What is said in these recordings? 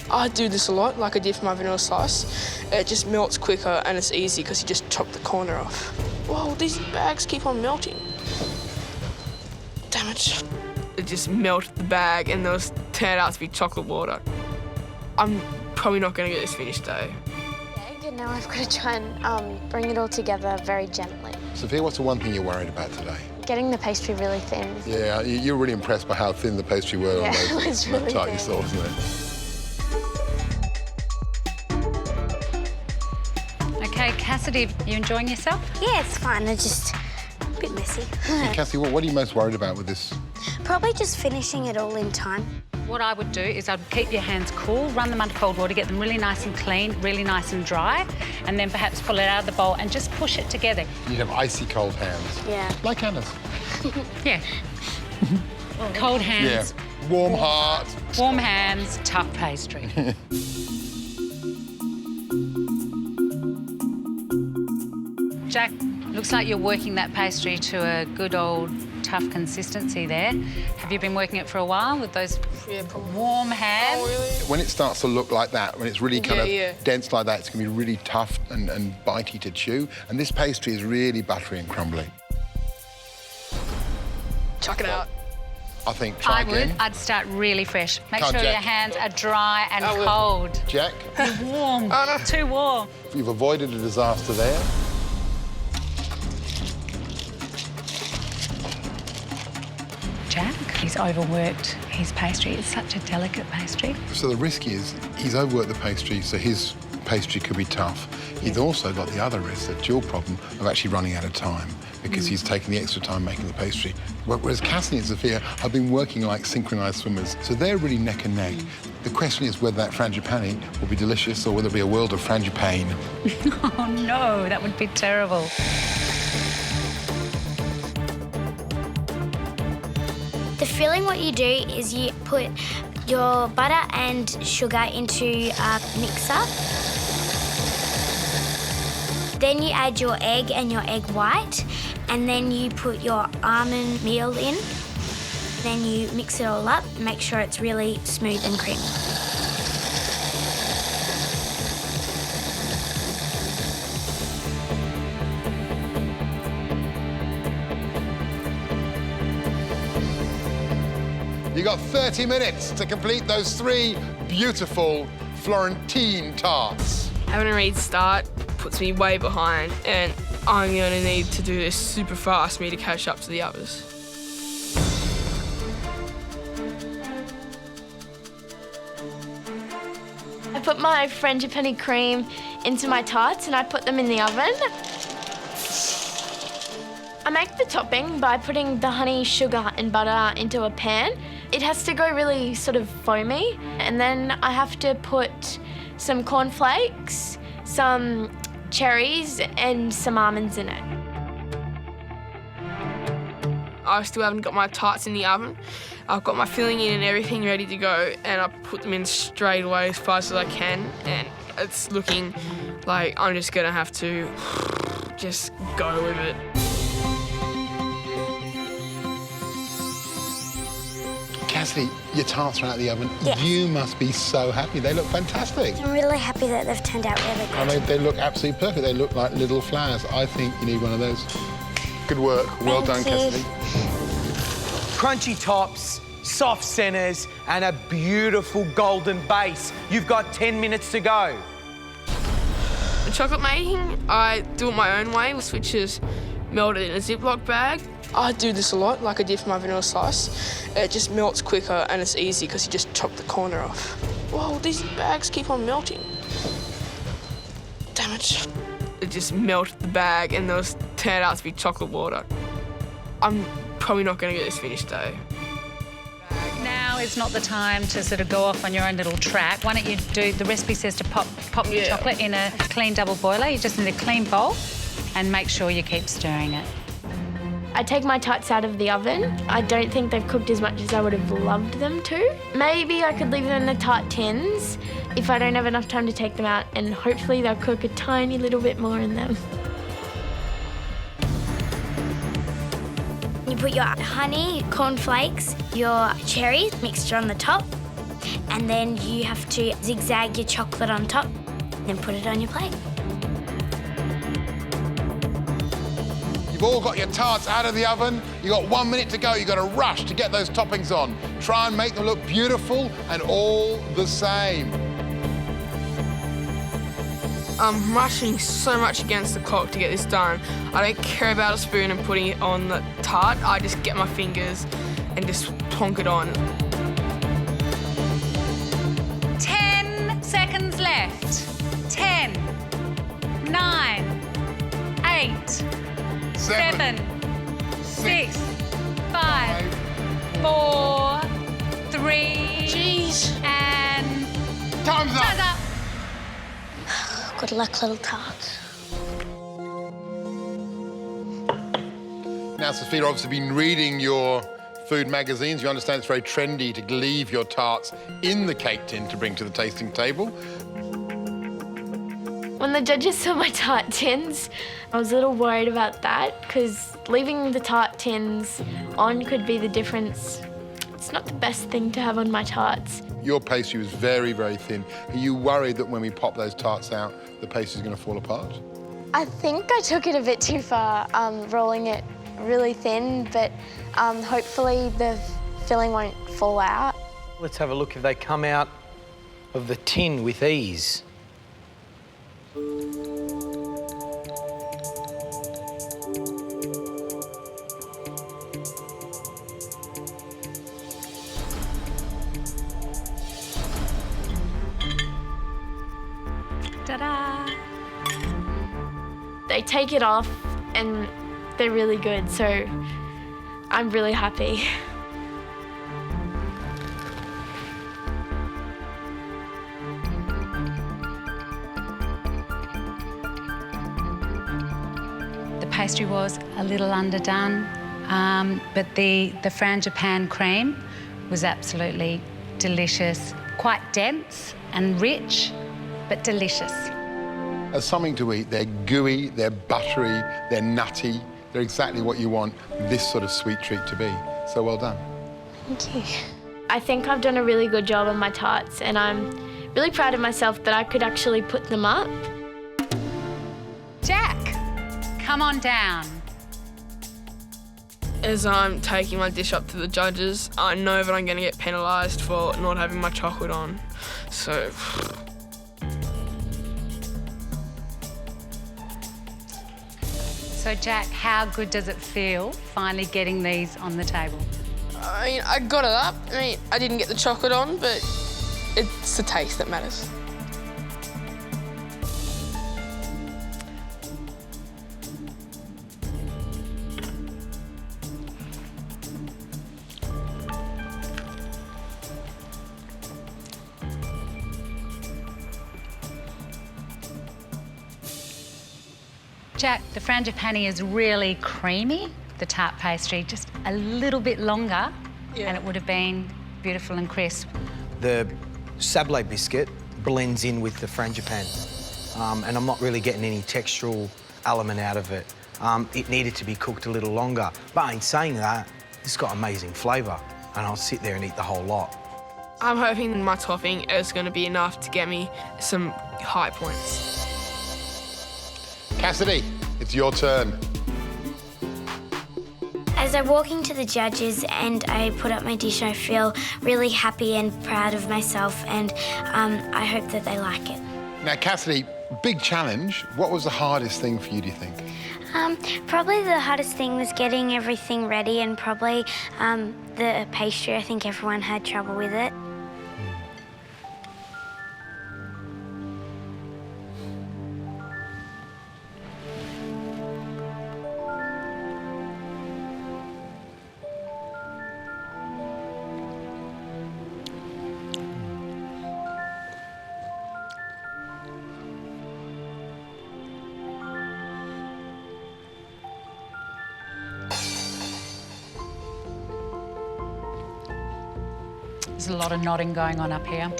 I do this a lot, like I did for my vanilla slice. It just melts quicker and it's easy because you just chop the corner off. Whoa, these bags keep on melting. Damn it. It just melted the bag and those turned out to be chocolate water. I'm probably not going to get this finished though. And now I've got to try and bring it all together very gently. Sophia, what's the one thing you're worried about today? Getting the pastry really thin. Yeah, you were really impressed by how thin the pastry were Yeah, on it was those really tart you thin. saw, wasn't it? Okay, Cassidy, you enjoying yourself? Yeah, it's fine. It's just a bit messy. Cassie, what are you most worried about with this? Probably just finishing it all in time. What I would do is I'd keep your hands cool, run them under cold water, get them really nice and clean, really nice and dry, and then perhaps pull it out of the bowl and just push it together. You'd have icy cold hands. Yeah. Like Anna's. Yeah. Cold hands. Yeah. Warm heart. Warm hands, tough pastry. Jack, looks like you're working that pastry to a good old tough consistency there. Have you been working it for a while with those warm hands? Oh, really? When it starts to look like that, when it's really kind of Yeah. dense like that, it's going to be really tough and bitey to chew. And this pastry is really buttery and crumbly. Chuck it out. I think try I would. again. I'd start really fresh. Make Come on, sure your Jack. hands are dry and I will. cold. Jack, Warm. Oh, no. Too warm. you've avoided a disaster there. Jack, he's overworked his pastry. It's such a delicate pastry. So the risk is he's overworked the pastry, so his pastry could be tough. He's also got the other risk, the dual problem of actually running out of time because he's taking the extra time making the pastry. Whereas Cassidy and Sophia have been working like synchronised swimmers, so they're really neck and neck. The question is whether that Frangi-pain will be delicious or whether it'll be a world of Frangi-pain. Oh, no, that would be terrible. The filling, what you do is you put your butter and sugar into a mixer. Then you add your egg and your egg white, and then you put your almond meal in. Then you mix it all up, make sure it's really smooth and creamy. You got 30 minutes to complete those 3 beautiful Florentine tarts. Having a read start puts me way behind, and I'm going to need to do this super fast for me to catch up to the others. I put my Frangi-pain cream into my tarts and I put them in the oven. I make the topping by putting the honey, sugar and butter into a pan. It has to go really sort of foamy, and then I have to put some cornflakes, some cherries and some almonds in it. I still haven't got my tarts in the oven. I've got my filling in and everything ready to go, and I put them in straight away as fast as I can, and it's looking like I'm just gonna have to just go with it. Cassidy, your tarts are out of the oven. Yes. You must be so happy. They look fantastic. I'm really happy that they've turned out really I good. mean, they look absolutely perfect. They look like little flowers. I think you need one of those. Good work. Well done, Thank you. Cassidy. Crunchy tops, soft centres, and a beautiful golden base. You've got 10 minutes to go. The chocolate making, I do it my own way, which is melt it in a Ziploc bag. I do this a lot, like I did for my vanilla slice. It just melts quicker and it's easy because you just chop the corner off. Whoa, these bags keep on melting. Damn it. It just melted the bag and those turned out to be chocolate water. I'm probably not going to get this finished though. Now is not the time to sort of go off on your own little track. Why don't you do, the recipe says to pop the chocolate in a clean double boiler. You just need a clean bowl and make sure you keep stirring it. I take my tarts out of the oven. I don't think they've cooked as much as I would have loved them to. Maybe I could leave them in the tart tins if I don't have enough time to take them out, and hopefully they'll cook a tiny little bit more in them. You put your honey, cornflakes, your cherries mixture on the top. and then you have to zigzag your chocolate on top, then put it on your plate. You've all got your tarts out of the oven. You've got 1 minute to go. You've got to rush to get those toppings on. Try and make them look beautiful and all the same. I'm rushing so much against the clock to get this done. I don't care about a spoon and putting it on the tart. I just get my fingers and just plonk it on. 10 seconds left. 10, 9, 8, 7, 6, 5, 4, 3, Jeez. and Time's up. time's up. Good luck, little tart. Now, Sophia, obviously been reading your food magazines. You understand it's very trendy to leave your tarts in the cake tin to bring to the tasting table. When the judges saw my tart tins, I was a little worried about that because leaving the tart tins on could be the difference. It's not the best thing to have on my tarts. Your pastry was very, very thin. Are you worried that when we pop those tarts out, the pastry's going to fall apart? I think I took it a bit too far, rolling it really thin, but hopefully the filling won't fall out. Let's have a look if they come out of the tin with ease. Ta-da! They take it off and they're really good, so I'm really happy. The pastry was a little underdone, but the Frangi-pain cream was absolutely delicious. Quite dense and rich, but delicious. As something to eat, they're gooey, they're buttery, they're nutty. They're exactly what you want this sort of sweet treat to be. So well done. Thank you. I think I've done a really good job on my tarts and I'm really proud of myself that I could actually put them up. Jack, come on down. As I'm taking my dish up to the judges, I know that I'm going to get penalised for not having my chocolate on. So... So, Jack, how good does it feel finally getting these on the table? I mean, I got it up. I mean, I didn't get the chocolate on, but it's the taste that matters. Jack, the Frangi-pain is really creamy, the tart pastry, just a little bit longer, and it would have been beautiful and crisp. The sablé biscuit blends in with the Frangi-pain, and I'm not really getting any textural element out of it. It needed to be cooked a little longer, but in saying that, it's got amazing flavour, and I'll sit there and eat the whole lot. I'm hoping my topping is going to be enough to get me some high points. Cassidy, it's your turn. As I walk into the judges and I put up my dish, I feel really happy and proud of myself, and I hope that they like it. Now, Cassidy, big challenge. What was the hardest thing for you, do you think? Probably the hardest thing was getting everything ready, and probably the pastry. I think everyone had trouble with it. There's a lot of nodding going on up here.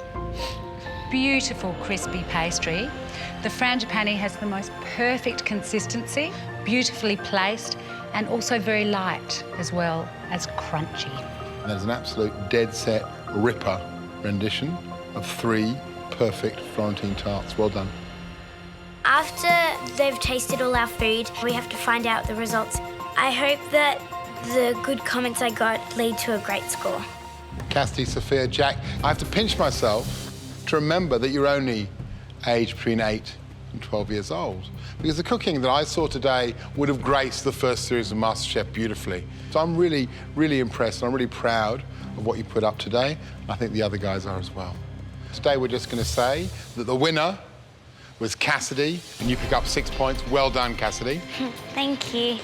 Beautiful crispy pastry. The Frangi-pain has the most perfect consistency, beautifully placed, and also very light as well as crunchy. There's an absolute dead set ripper rendition of 3 perfect Florentine tarts. Well done. After they've tasted all our food, we have to find out the results. I hope that the good comments I got lead to a great score. Cassidy, Sophia, Jack, I have to pinch myself to remember that you're only aged between 8 and 12 years old, because the cooking that I saw today would have graced the first series of MasterChef beautifully. So I'm really, really impressed. I'm really proud of what you put up today. I think the other guys are as well. Today we're just going to say that the winner was Cassidy, and you pick up 6 points. Well done, Cassidy. Thank you.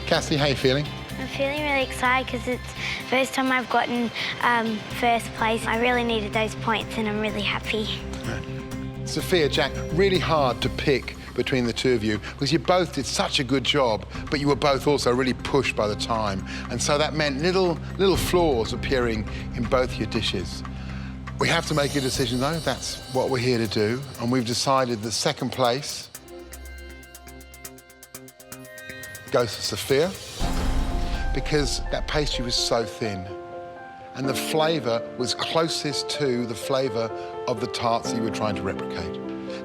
Cassidy, how are you feeling? I'm feeling really excited because it's the first time I've gotten first place. I really needed those points and I'm really happy. Sophia, Jack, really hard to pick between the two of you because you both did such a good job, but you were both also really pushed by the time. And so that meant little flaws appearing in both your dishes. We have to make a decision though, that's what we're here to do. And we've decided that second place goes to Sophia because that pastry was so thin and the flavour was closest to the flavour of the tarts that you were trying to replicate.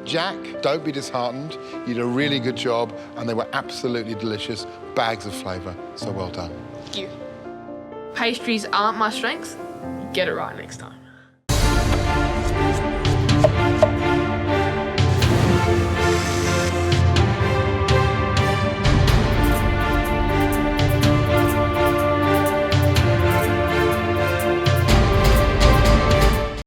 Jack, don't be disheartened. You did a really good job and they were absolutely delicious, bags of flavour, so well done. Thank you. Pastries aren't my strength. Get it right next time.